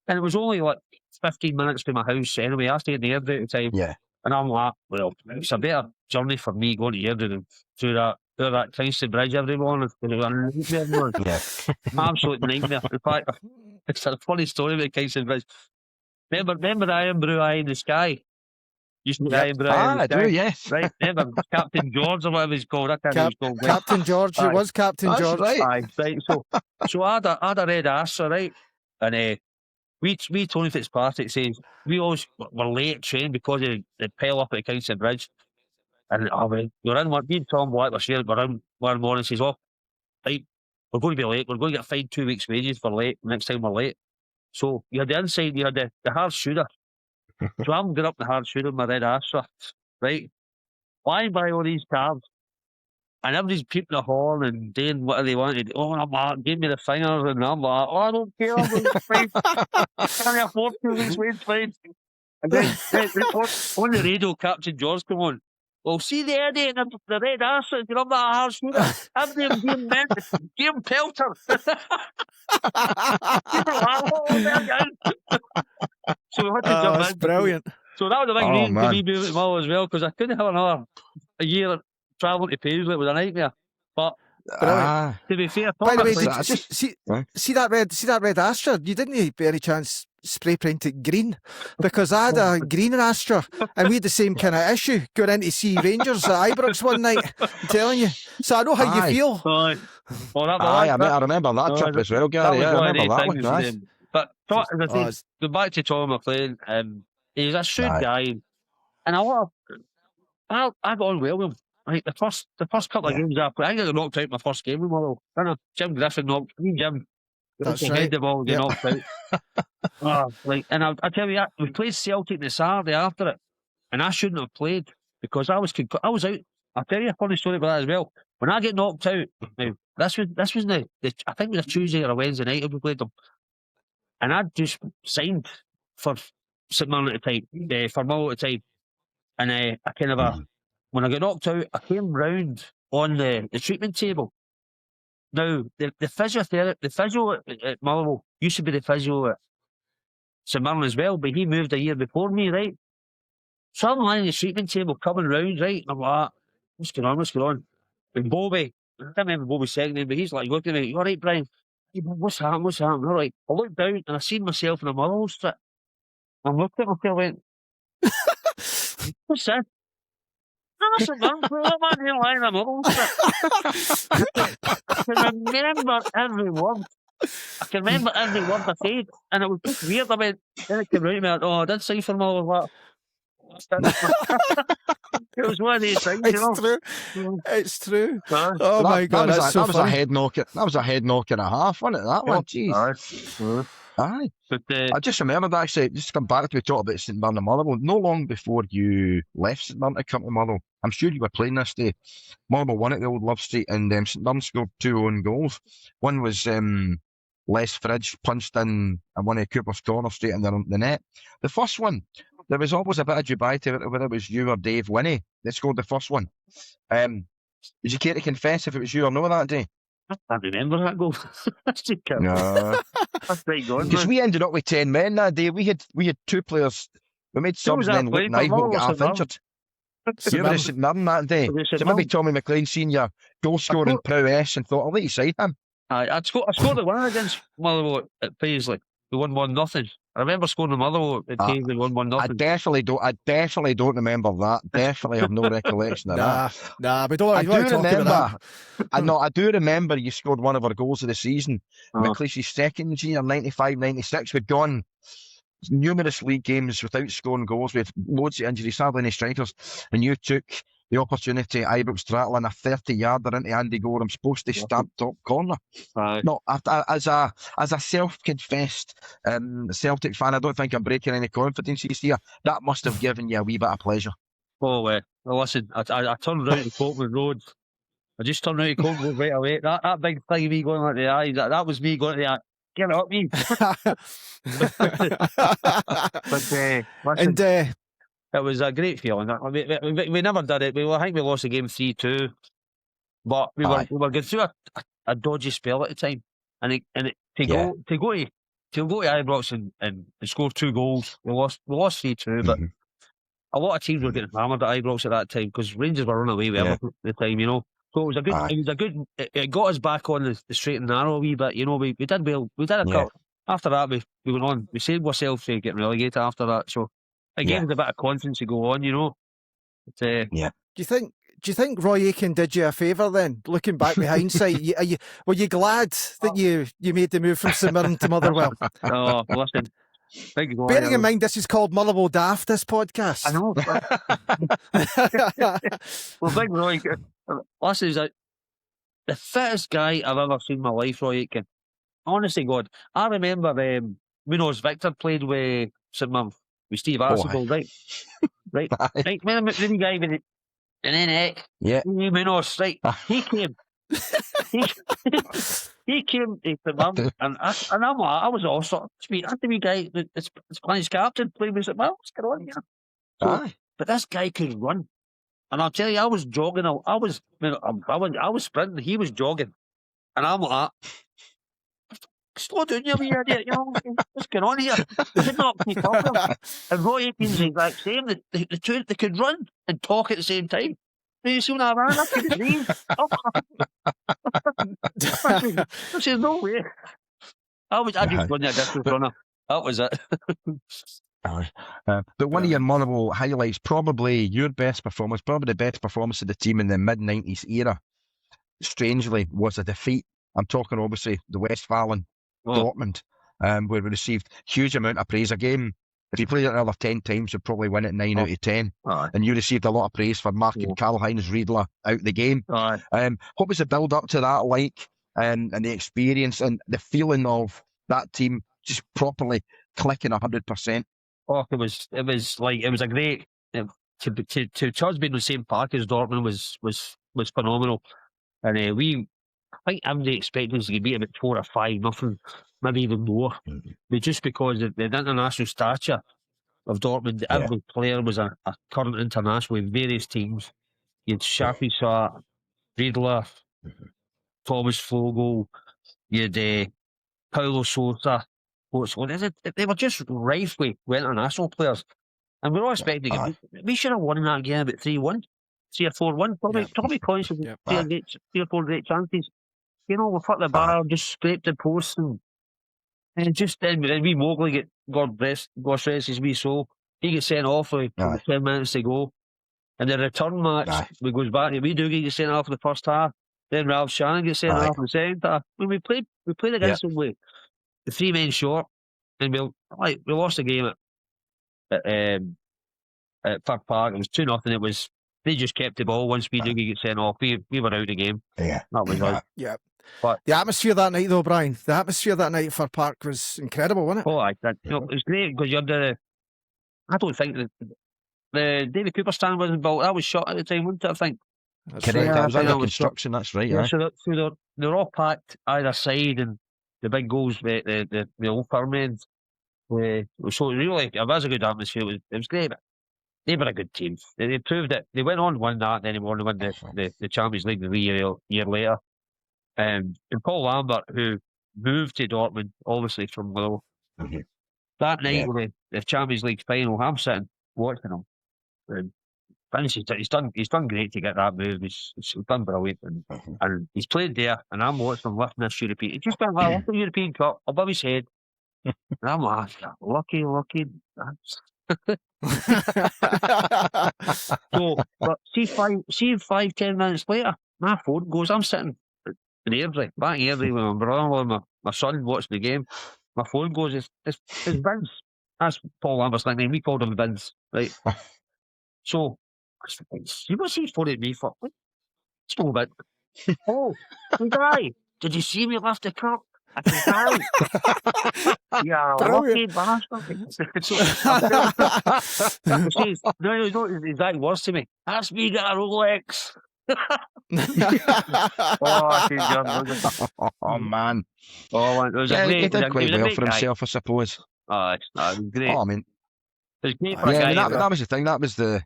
And it was only like 15 minutes from my house anyway. I stayed in the Airdrie at the time. Yeah. And I'm like, well, it's a better journey for me going to Airdrie than through that Tynecastle bridge every morning. It was a nightmare. Absolute nightmare. In fact, it's a funny story about Tynecastle bridge. Remember Iron Brew Eye in the Sky? Used to be Iron Brew Eye in the Sky. I do, yes. Right, remember Captain George or whatever he's called. I can't remember what he's called. Captain George, it was Captain George. Right. Right. So I had a red Astra, right? And we Tony Fitzpatrick says we always were late at train because of the pile up at the Tynecastle Bridge. And we're in one, me and Tom Black were sharing, we're in one morning, says, oh, right, we're going to be late, we're going to get fined 2 weeks' wages for late, next time we're late. So you had the inside, you had the hard shooter. So I'm going up the hard shooter with my red Astra, right? Flying by all these cars. And everybody's peeping the horn and doing what they wanted. Oh, I'm like, give me the finger. And I'm like, oh, I don't care. I'm going to fine. I can't afford 2 weeks' wage fine. And then on the radio, Captain George come on. Well, see the Eddie and the red Astra, you know that hard shooter? Everybody was being meant to give him pelter. People were like, oh, there you go. So we had to jump in. Brilliant. So that was a big reason for me moving to Mull as well, because I couldn't have a year travelling to Paisley was a nightmare. But Ah, to be fair, By the way, Thomas, did you see that red Astra? You didn't by any chance spray paint it green? Because I had a green Astra and we had the same kind of issue going in to see Rangers at Ibrox one night. I'm telling you. So I know how you feel. I remember that trip as well, Gary. That was I one of remember that one. things. Nice. But as I say, go back to Tom McLean. He's a shrewd guy, and I got on well with him. Like the first couple of games I played, I got knocked out my first game with Motherwell. Jim Griffin knocked me, Jim. That's right. The ball, you knocked out. And I tell you, we played Celtic the Saturday after it, and I shouldn't have played because I was out. I'll tell you a funny story about that as well. When I get knocked out, now this was the I think it was a Tuesday or a Wednesday night we played them, and I'd just signed for St Mirren at the time, for Motherwell at the time, and I kind of when I got knocked out, I came round on the treatment table. Now, the physiotherapy, the physio at Motherwell used to be the physio at St Mirren as well, but he moved a year before me, right? So I'm lying on the treatment table coming round, right? And I'm like, what's going on? And Bobby, I can't remember Bobby's second name, but he's like looking at me, you all right, Brian? What's happening? All right. I looked down and I seen myself in a Motherwell strip. I looked at myself and went, what's that? I said, man, here lying in a Motherwell strip. I can remember every word. I said, and it was just weird. I mean, then it came out to me, I did sign for Motherwell. It was one of these things, It's true. Oh my God, that was a head knocker. That was a head knocker and a half, wasn't it? That one, jeez. Aye. But I just remembered actually, just to come back to we talked about St Mirren and Motherwell. No long before you left St Mirren to come to Motherwell, I'm sure you were playing this day. Motherwell won at the old Love Street, and St Mirren scored 2 own goals. One was Les Fridge punched in and one of Cooper's corner straight in the net. The first one, there was always a bit of Dubai to it, whether it was you or Dave Winnie that scored the first one. Would you care to confess if it was you or no that day? I can't remember that goal. No. That's right going. Because we ended up with 10 men that day. We had 2 players. We made subs and then Luke Nigel got half injured. You were at St Mirren that day. So maybe Tommy McLean senior goal scoring prowess and thought, I'll let you side him. I scored the winner against Motherwell at Paisley. We won 1-0. I remember scoring the Motherwell at Paisley, 1-0. I definitely don't remember that. Definitely have no recollection of that. Nah, we don't. I do remember you scored one of our goals of the season. McLean's second year, 95-96. We'd gone numerous league games without scoring goals with loads of injuries, sadly any strikers, and you took the opportunity Ibrox to rattle in a 30-yarder into Andy Goram's post to stamp top corner. No, as a self-confessed Celtic fan, I don't think I'm breaking any confidences here. That must have given you a wee bit of pleasure. Oh, well, listen, I turned around to Copeland Road. I just turned around to Copeland Road right away. That big thing of me going like the eye, that was me going to the eye. Get it up, me. Listen, it was a great feeling. We never did it. I think we lost the game 3-2, but we were going through a dodgy spell at the time, to go to Ibrox and score 2 goals. We lost 3-2, but a lot of teams were getting hammered at Ibrox at that time because Rangers were running away with everything at the time, you know. So it was a good. It got us back on the straight and narrow a wee bit, you know. We did well. We did a couple. After that, we went on. We saved ourselves from getting relegated after that. So it gave us a bit of confidence to go on, you know. But, Do you think Roy Aitken did you a favour then? Looking back with hindsight, were you glad that you made the move from St Mirren to Motherwell? Oh, listen. Bearing in mind this is called Motherwell Daft, this podcast. I know. Well, Big Roy, listen, he's the fittest guy I've ever seen in my life, Roy Aitken. Honestly, God, I remember Munoz Victor played with St Mirren with Steve Archibald, right? Right. When the guy with it, and then Munoz, right? He came. He came to St Mirren, and I'm like, I was all sort of sweet. That's the wee guy that's playing his captain, playing with St Mirren. What's going on here? But this guy could run, and I'll tell you, I was jogging. I was sprinting. He was jogging, and I'm like, slow down, you wee idiot! You know what's going on here? They could not keep up. And Roy Aitken's the exact same. The two, they could run and talk at the same time. You see when I ran, I couldn't breathe. I said, no way. I just won a distance runner. That was it. But one of your Motherwell highlights, probably your best performance, probably the best performance of the team in the mid-90s era, strangely, was a defeat. I'm talking, obviously, the Westfalen Dortmund, where we received huge amount of praise. A game, if you played it another 10 times, you'd probably win it 9 out of 10. And you received a lot of praise for marking Karl-Heinz Riedler out the game. What was the build-up to that like, and the experience and the feeling of that team just properly clicking 100%? Oh, it was a great to us being in the same park as Dortmund was phenomenal, and I think everybody expected us to beat about 4 or 5-0, maybe even more. But just because of the international stature of Dortmund, every player was a current international with various teams. You had Shafi Sarr, Riedler, Thomas Vogel, you had Paulo Sousa. They were just rife with international players. And we're all expecting it. We should have won that game about 3-1, 3 or 4-1. Probably points with 3 or 4 great chances. You know, we hit the bar, just scraped the post, and just then we Mowgli get God rest his wee soul. He gets sent off with 10 minutes to go. And the return match, we goes back. We do get sent off in the first half. Then Ralph Shannon gets sent off in the second half. When we played against them with the 3 men short, and we lost the game at Fir Park. It was 2-0. They just kept the ball. Once we do get sent off, we were out of the game. That was us. But the atmosphere that night, though, Brian, the atmosphere that night at Fir Park was incredible, wasn't it? It was great because I don't think the David Cooper stand wasn't built. That was shot at the time, wasn't it? I think. Correct. That was under construction. That's right. So they're all packed either side, and the big goals, the old Firmen. So really, it was a good atmosphere. It was great. They were a good team. They proved it. They went on, won that, and then they won the Champions League the year later. And Paul Lambert, who moved to Dortmund, obviously from Motherwell, that night with the Champions League final, I'm sitting watching him. And he's done great to get that move. He's done brilliant, and he's played there. And I'm watching him lifting this European. He just went like the European Cup above his head, and I'm like, lucky. So, but see 5-10 minutes later, my phone goes. I'm sitting in Airdrie, back in Airdrie with my brother and my son watching the game. My phone goes. It's Vince. That's Paul Lambert's nickname. We called him Vince, right? So, what's he phoning me for? Small bit. Oh, guy, did you see me lift the cup? I said, guy. Yeah, lucky bastard. No, his exact words to me. That's me got a Rolex. Oh man. It was a great, he did quite well for himself, I suppose. It was great. I mean, it was great for a guy. That was the thing. That was the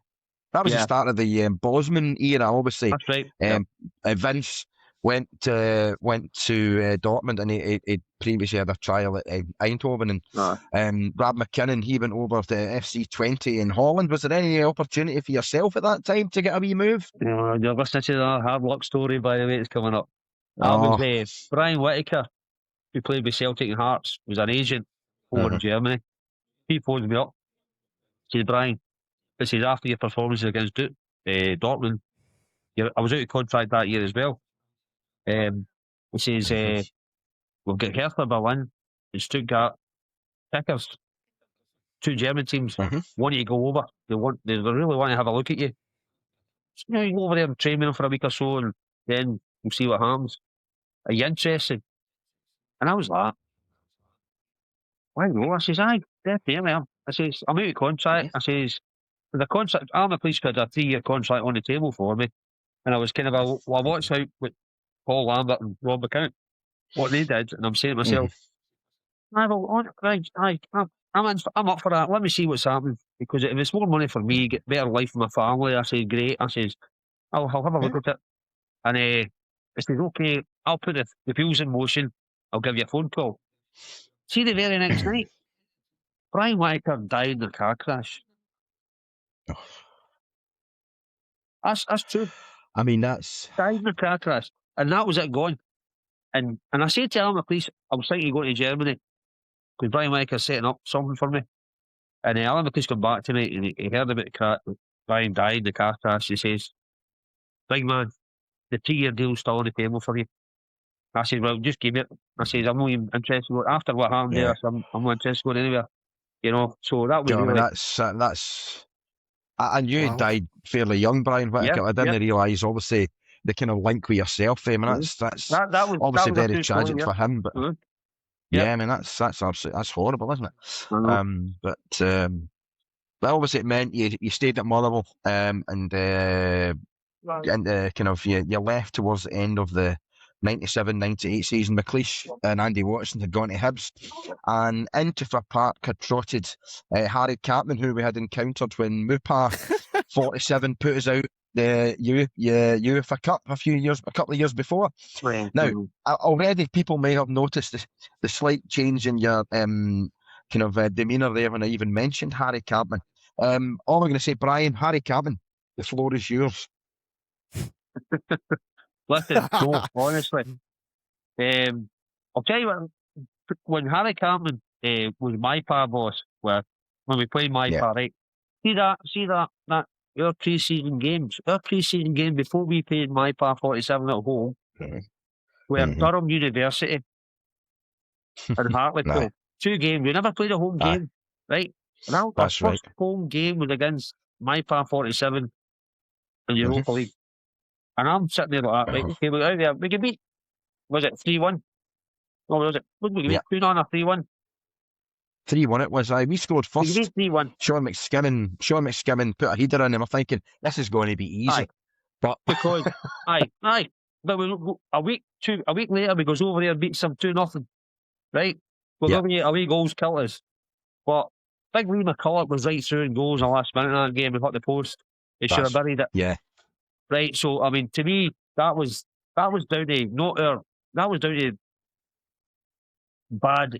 start of the Bosman era, obviously. That's right. Vince went to Dortmund, and he previously had a trial at Eindhoven, and Brad McKinnon, he went over to FC20 in Holland. Was there any opportunity for yourself at that time to get a wee move? You're listening to the hard luck story, by the way, it's coming up. That was Brian Whittaker, who played with Celtic and Hearts, was an agent over in Germany. He phoned me up, said, Brian, this is after your performances against Dortmund. I was out of contract that year as well. He says, we've got Hertha Berlin and Stuttgart Kickers, 2 German teams. Want you to go over. They really want to have a look at you. So, you go over there and train with them for a week or so, and then we'll see what happens. Are you interested? And I was like, why no? I says, aye, definitely. I says, I'm out of contract. I says, the contract, Army Police put a 3-year contract on the table for me. And I was kind of I watched out with Paul Lambert and Rob McCount, what they did, and I'm saying to myself, I'm up for that. Let me see what's happening, because if it's more money for me, get better life for my family, I say, great. I says, I'll have a look at it. And I says, okay, I'll put the wheels in motion. I'll give you a phone call. See, the very next night, Brian Whittaker died in a car crash. That's true. I mean, that's Died in the car crash, and that was it gone. And I said to Alan McLean, I was thinking of going to Germany because Brian Waker setting up something for me. And Alan McLean's come back to me and he heard about the car. Brian died in the car crash. He says, "Big man, the 3-year deal's still on the table for you." I said, "Well, just give it." I said, "I'm not even interested. After what happened there, I'm not interested in going anywhere." You know, so that was I mean, really... that's. I knew he died fairly young, Brian Whittaker. I didn't realise, obviously, the kind of link with yourself. I mean, that's that was obviously that was very tragic for him. But yeah, I mean, that's absolutely, that's horrible, isn't it? But obviously it meant you stayed at Motherwell, and kind of you left towards the end of the 97-98 season. McLeish and Andy Watson had gone to Hibs, and into Fir Park had trotted Harry Cartman, who we had encountered when Mupa 47 put us out the UEFA Cup a couple of years before. Now, already people may have noticed the slight change in your kind of demeanour there when I even mentioned Harry Cartman. All I'm going to say, Brian, Harry Cartman, the floor is yours. Listen, no, honestly, I'll tell you what. When Harry Cartman was my par boss, when we played my par, right? See that our pre-season games before we played my par 47 at home, were Durham University and Hartlepool. 2 games. We never played a home game, right? And our first home game was against my par 47 in Europa League. And I'm sitting there like that, right? Okay, we're out there. We can beat, was it 3-1? Or was it? What did we beat? 2-0 or 3-1? 3-1 it was. We scored first. We beat 3-1. Sean McSkimmon put a header in, and we're thinking this is going to be easy. But because but a week later we goes over there and beats them 2-0. Right? Well, away goals killed us. But Big Lee McCulloch was right through in goals in the last minute of that game. We hit the post. He should have buried it. Yeah. Right. So I mean, to me, that was down to bad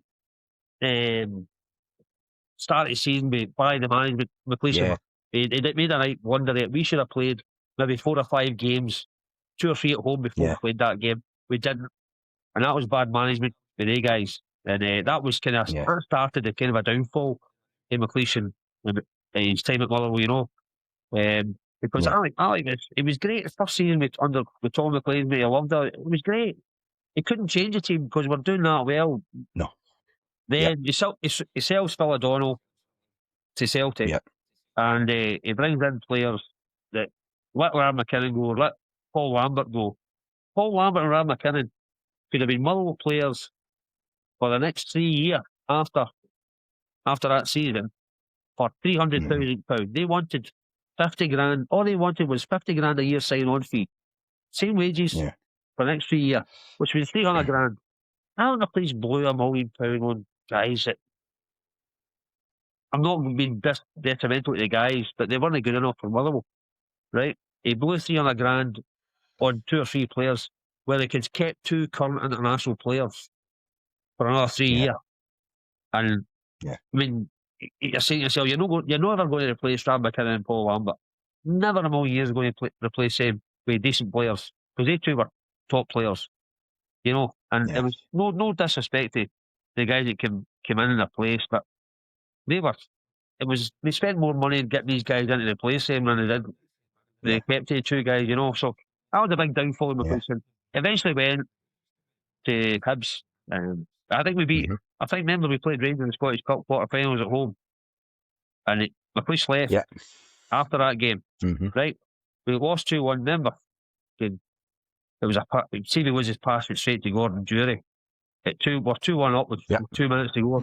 start of the season by the management. McLean. It made a night wonder that we should have played maybe 4 or 5 games, 2 or 3 at home before we played that game. We didn't, and that was bad management for the guys. And that was kind of started a kind of a downfall in McLean and his time at Motherwell, you know. Because I like this. It was great. The first season under Tom McLean, I loved it. It was great. He couldn't change the team because we're doing that well. No. Then he sells Phil O'Donnell to Celtic, and he brings in players that let Ryan McKinnon go, let Paul Lambert go. Paul Lambert and Ryan McKinnon could have been Motherwell players for the next 3 years after that season for £300,000. They wanted 50 grand. All they wanted was 50 grand a year sign-on fee. Same wages for the next 3 years, which was 300 grand. Alan McLean blew £1 million on guys that I'm not being detrimental to the guys, but they weren't good enough for Motherwell, right? He blew 300 grand on 2 or 3 players where they could kept 2 current international players for another 3 years. And I mean, you're saying to yourself, you're never going to replace Ryan McKinnon and Paul Lambert. Never in a million years going to replace them with decent players, because they 2 were top players, you know. And it was no disrespect to the guys that came in their place, but they spent more money getting these guys in to replace them than they did. They kept the 2 guys, you know. So that was a big downfall in McLean. Eventually went to Hibs. I think we beat. I think remember we played Rangers in the Scottish Cup quarter-finals at home, and McLeish left after that game. Right, we lost 2-1. Remember, it was Stevie Woods' pass went straight to Gordon Jury. We're 2-1 up with 2 minutes to go.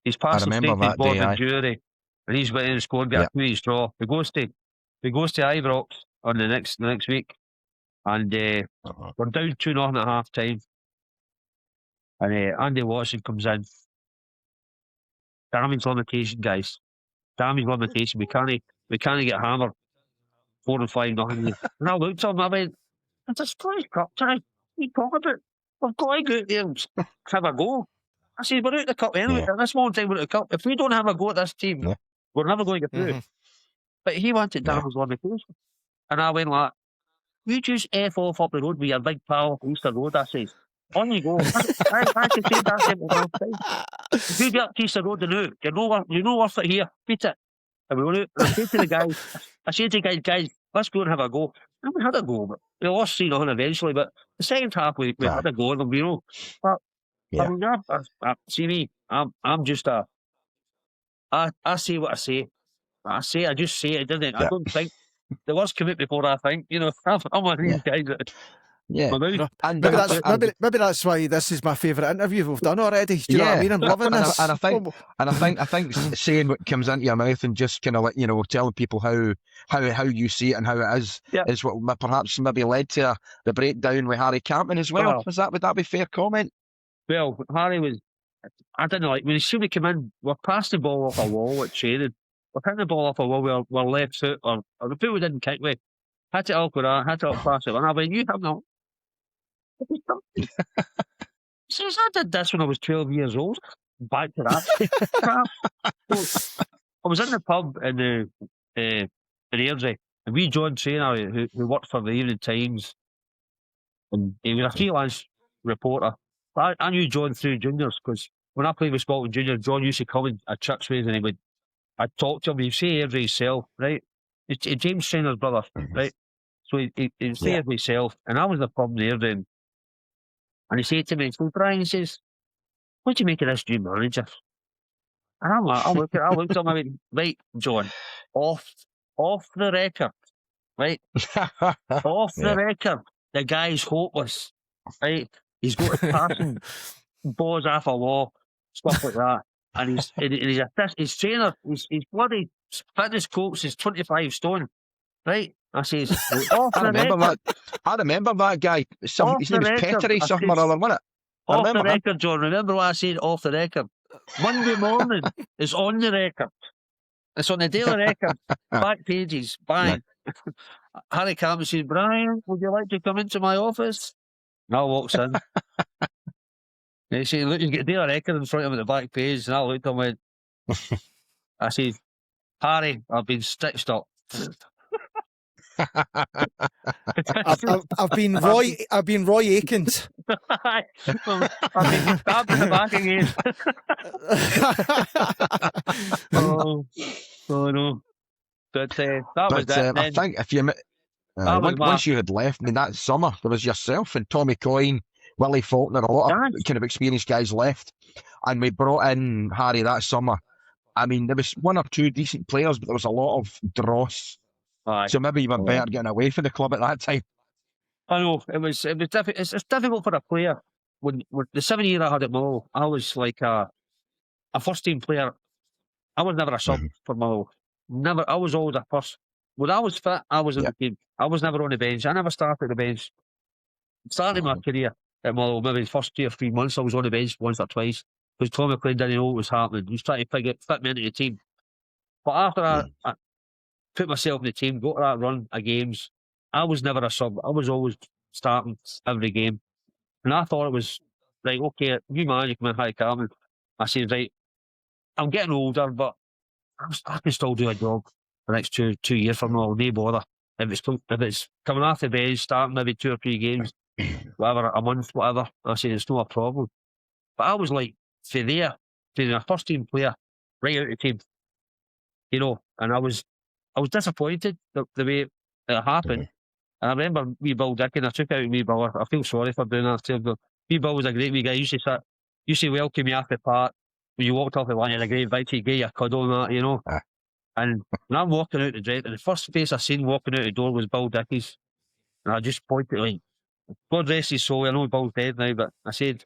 He's passed straight to Gordon Jury, and he's went in and scored. Got a 2 draw. He goes to Ibrox on the next week, and we're down 2-0 at half time. And Andy Watson comes in. Damage limitation, guys. Damage limitation. We can't get hammered 4 and 5-0. And I looked at him. I went, "It's a Scottish Cup time. What are you talking about? We've got to go out there and have a go." I said, "We're out the cup anyway. At this moment in time, we're out the cup. If we don't have a go at this team, we're never going to get through." But he wanted damage limitation. And I went like, you just F off up the road with your big pal, Easter Road, I says. On you go. I can say that every half time. If you get up to Easter Road and out, you know what's it here, beat it. And we went out, and I said to the guys, guys, let's go and have a go. And we had a go, but we lost 3-0 eventually, but the second half we had a go at them, you know. But I mean, see me, I'm just I say what I say. I just say it, didn't it? I don't think the words come out before I think, you know. I'm one of these guys that Yeah. my mouth. And Maybe that's why this is my favourite interview we've done already. Do you know what I mean? I'm loving this. And I think saying what comes into your mouth and just kind of like, you know, telling people how you see it and how it is what perhaps maybe led to the breakdown with Harry Campman as well. Would that be fair comment? Well, Harry was, I don't know, like when he seen me come in, we're passing the ball off a wall at training. We're hitting the ball off a wall, we're left foot, or the foot we didn't kick with. Hit it up with that, hit it up past it. And I went, you have not. Says, I did this when I was 12 years old. Back to that. So, I was in the pub in Airdrie, and we John Trainer, who worked for the Evening Times, and he was a freelance reporter. I knew John through juniors, because when I played with Scotland Junior, John used to come in at Churchways and I'd talk to him, he'd say Airdrie himself, right? It's James Trainer's brother, right? So he'd say Airdrie himself, and I was in the pub in Airdrie, and he said to me, so Brian, he says, what do you make of this new manager? And I'm like, I looked at him, I went, right, John, off the record, right? Off the record, the guy's hopeless, right? He's got his passing balls off a wall, stuff like that. And his trainer, his bloody fitness coach is 25 stone, right? I says, I remember that guy. His name was Pettery, something or other, wasn't it? Off the record, John. Remember what I said? Off the record. Monday morning is on the record. It's on the Daily Record. Back pages. Bang. Harry Campbell says, Brian, would you like to come into my office? And I walks in. And he said, look, you get Daily Record in front of him at the back page. And I looked at him and went, I said, Harry, I've been stitched up. I've been Roy Aitken. I've been stabbed in the back again. Oh no. But that was it. I think if you once you had left, I mean, that summer there was yourself and Tommy Coyne, Willie Faulkner, a lot of kind of experienced guys left, and we brought in Harry that summer. I mean, there was one or two decent players, but there was a lot of dross. So maybe you were better getting away from the club at that time. I know it was difficult. It's difficult for a player when the 7 years I had at Motherwell, I was like a first team player. I was never a sub for Motherwell. Never. I was always a first. When I was fit, I was in the team. I was never on the bench. I never started the bench. Starting my career at Motherwell, maybe the first 2 or 3 months, I was on the bench once or twice because Tommy McLean didn't know what was happening. He was trying to fit me into the team. But after I put myself in the team, go to that run of games, I was never a sub. I was always starting every game. And I thought it was, right, okay, new manager come in, Harry Campbell. I said, right, I'm getting older, but I can still do a job the next two years from now. No bother. If it's coming off the bench, starting maybe 2 or 3 games, whatever, a month, whatever, I said, it's not a problem. But I was like, for there, being a first team player, right out of the team, you know, and I was disappointed the way it happened. And I remember wee Bill Dickin, I took out wee Bill. I feel sorry for doing that to him, but wee Bill was a great wee guy. He used to welcome you after the park. When you walked off the line, he had a great bite to give you a cuddle and that, you know. And when I'm walking out the dress, and the first face I seen walking out the door was Bill Dickie's. And I just pointed like, God rest his soul, I know Bill's dead now, but I said,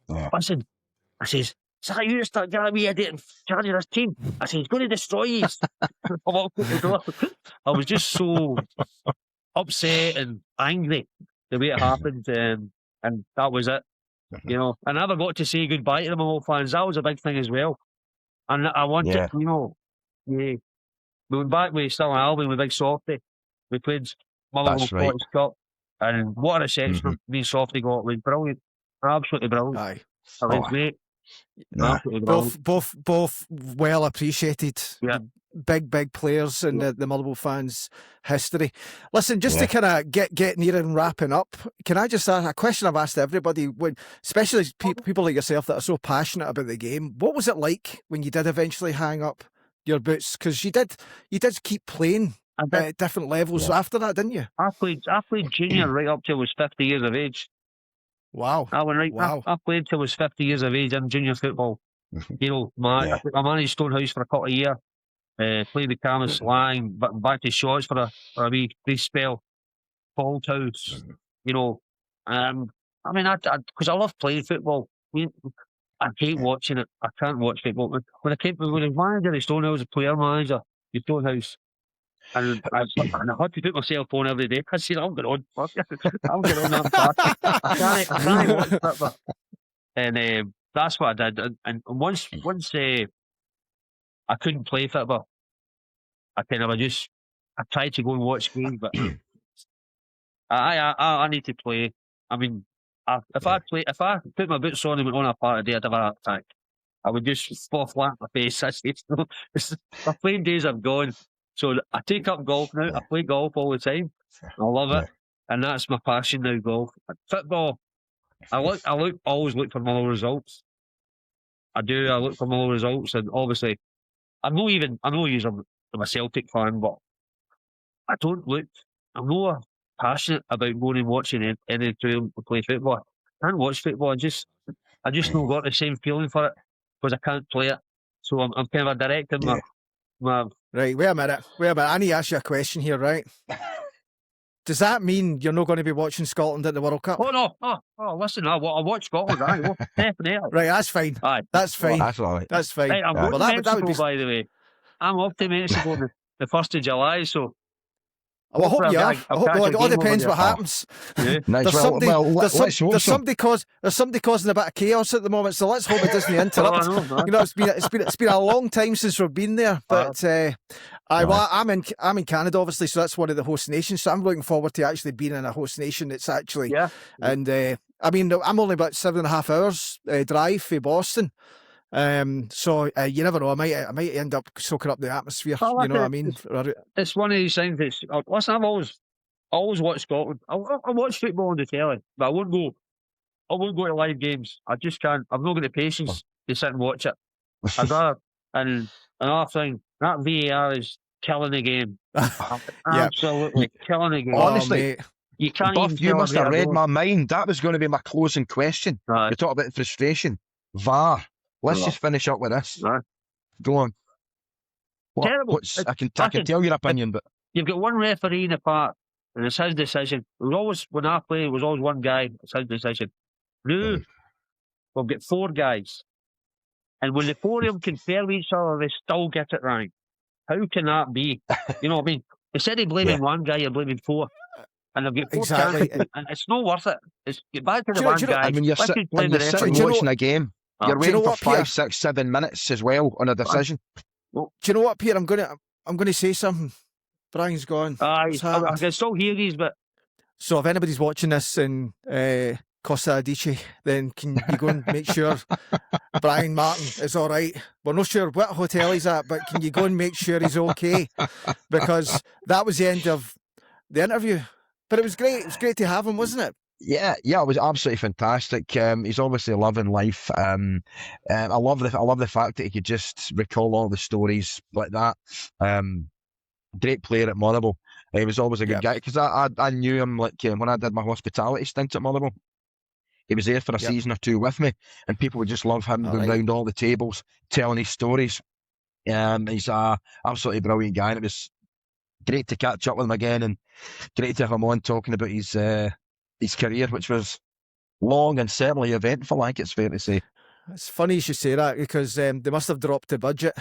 listen, I says, is that you to start getting me idiot in charge of this team? I said, he's going to destroy you. I walked out the door. I was just so upset and angry the way it happened, and that was it. You know, I never got to say goodbye to the Motherwell fans. That was a big thing as well. And I wanted, you know, we went back with Stirling Albion with Big Softy. We played Motherwell Scottish Cup, and what a reception me and Softy got. It was brilliant, absolutely brilliant. It was great. No. Absolutely brilliant. Both well appreciated. Yeah. Big players in the Motherwell fans' history. Listen, just to Yeah. kind of get near and wrapping up, can I just ask a question I've asked everybody, when, especially people like yourself that are so passionate about the game? What was it like when you did eventually hang up your boots? Because you did keep playing I did. at different levels after that, didn't you? I played junior right up till I was 50 years of age. Wow. I went right. Wow. I played till I was 50 years of age in junior football. You know, I managed Stonehouse for a couple of years. Played with Carmen Slang, but back to Shorts for a wee brief spell. House, you know. I mean, because I love playing football. I hate watching it. I can't watch football. When I was manager of Stonehouse, a player manager, the Stonehouse, and I had to put my cell phone every day. I said, I'm going on. Fuck it. I'm going on that fast. I can't watch it. But, and that's what I did. And once I couldn't play football, I tried to go and watch games, but I need to play. I mean, if I put my boots on and went on a party, I'd have a heart attack. I would just fall flat on my face. My playing days have gone. So I take up golf now. I play golf all the time. I love it, and that's my passion now. Golf, football. I always look for Motherwell results. I do. I look for Motherwell results, and obviously, I know I'm a Celtic fan, but I don't look. I'm not passionate about going and watching any team play football. I can't watch football. I just not got the same feeling for it because I can't play it. So I'm kind of directing my. Right, wait a minute. I need to ask you a question here, right? Does that mean you're not going to be watching Scotland at the World Cup? Oh no! Oh, listen, I watch Scotland. Definitely. Right, that's fine. Aye. That's fine. That's all right. That's fine. Right, I'm going to Mexico, by the way. I'm off to Mexico the 1st of July, so. Well, I hope you are. It all depends what happens. Yeah. Nice. There's somebody causing a bit of chaos at the moment, so let's hope it doesn't interrupt. know, you know, it's been a long time since we've been there, but I'm in Canada, obviously, so that's one of the host nations. So I'm looking forward to actually being in a host nation. It's actually, and I mean, I'm only about 7.5 hours drive from Boston. So you never know. I might end up soaking up the atmosphere. You know what I mean? It's one of these things. Listen, I've always watched Scotland. I watch football on the telly, but I won't go to live games. I just can't. I've not got the patience to sit and watch it. I'd rather. And another thing, that VAR is killing the game. Absolutely killing the game. Honestly, you can't. Buff, you must have read my mind. That was going to be my closing question. Right. You talk about frustration. VAR. Let's just finish up with this. Right. Go on. Terrible. I can tell your opinion, but you've got one referee in the park, and it's his decision. When I played, it was always one guy. It's his decision. Now we've got 4 guys, and when the 4 of them confirm each other, they still get it right. How can that be? You know what I mean? Instead of blaming one guy, you're blaming 4. And they've got 4 chances, and it's not worth it. It's get back to the one guy. I mean, you're sitting watching a game. You're waiting for 5, 6, 7 minutes as well on a decision. Do you know what, Peter? I'm going to say something. Brian's gone. I can still hear these, but so if anybody's watching this in Costa Adici, then can you go and make sure Brian Martin is all right? We're not sure what hotel he's at, but can you go and make sure he's okay? Because that was the end of the interview. But it was great. It was great to have him, wasn't it? Yeah, it was absolutely fantastic. He's obviously loving life. I love the fact that he could just recall all the stories like that. Great player at Motherwell. He was always a good guy because I knew him like when I did my hospitality stint at Motherwell. He was there for a season or 2 with me, and people would just love him going round all the tables telling his stories. He's a absolutely brilliant guy, and it was great to catch up with him again, and great to have him on talking about his career, which was long and certainly eventful, I think it's fair to say. It's funny you should say that because they must have dropped the budget.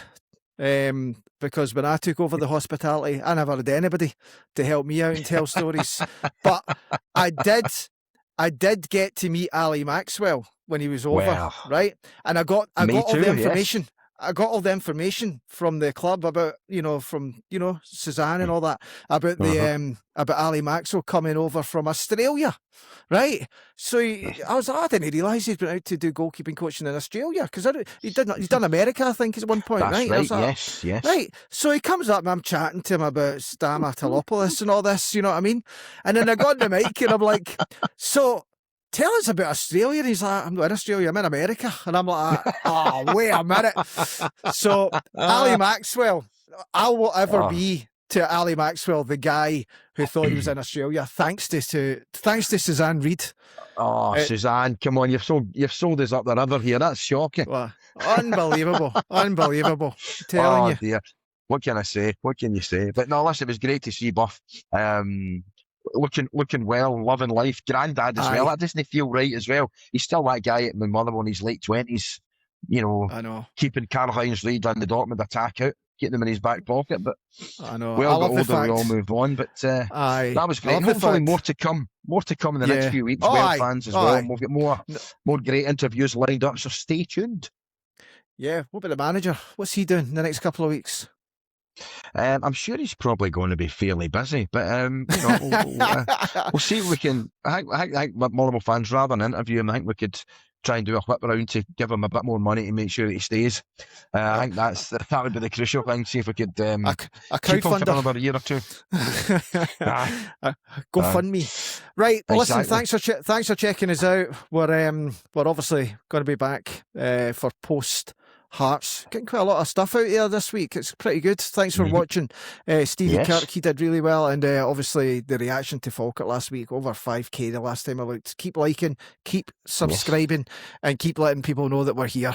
Because when I took over the hospitality, I never had anybody to help me out and tell stories. But I did get to meet Ali Maxwell when he was over, right? And I got all the information. I got all the information from the club about, Suzanne and all that, about the about Ali Maxwell coming over from Australia, right? So I didn't realise he'd been out to do goalkeeping coaching in Australia, because he'd done America, I think, at one point, That's right? right, yes. Right. So he comes up and I'm chatting to him about Stamatolopoulos and all this, you know what I mean? And then I got on the mic and I'm like, so tell us about Australia. And he's like, I'm not in Australia, I'm in America. And I'm like, oh, wait a minute. So Ali Maxwell, I will ever be to Ali Maxwell the guy who thought he was in Australia, thanks to Suzanne Reid. Oh, Suzanne, come on, you've sold us up the river here. That's shocking. Well, unbelievable. Telling you. Dear. What can I say? What can you say? But no, listen, it was great to see Buff. Looking well, loving life, granddad as well. That doesn't feel right as well. He's still that guy at my mother in his late 20s, I know, keeping Karl-Heinz Reid and the Dortmund attack out, getting them in his back pocket. But I know, well, got older, we all moved on. But that was great. Hopefully more to come in the next few weeks. Fans as well. We'll get more great interviews lined up, so stay tuned. Yeah, what about the manager? What's he doing in the next couple of weeks? I'm sure he's probably going to be fairly busy, but we'll see if we can. I think Motherwell fans, rather than interview him, I think we could try and do a whip around to give him a bit more money to make sure that he stays. I think that would be the crucial thing. See if we could a keep him for crowdfunder, another year or two. Go fund me, right? Well, exactly. Listen, thanks for checking us out. We're obviously going to be back for post Hearts. Getting quite a lot of stuff out here this week. It's pretty good. Thanks for watching. Stevie Kirk, he did really well. And obviously the reaction to Falkirk last week, over 5k the last time I looked. Keep liking, keep subscribing, and keep letting people know that we're here.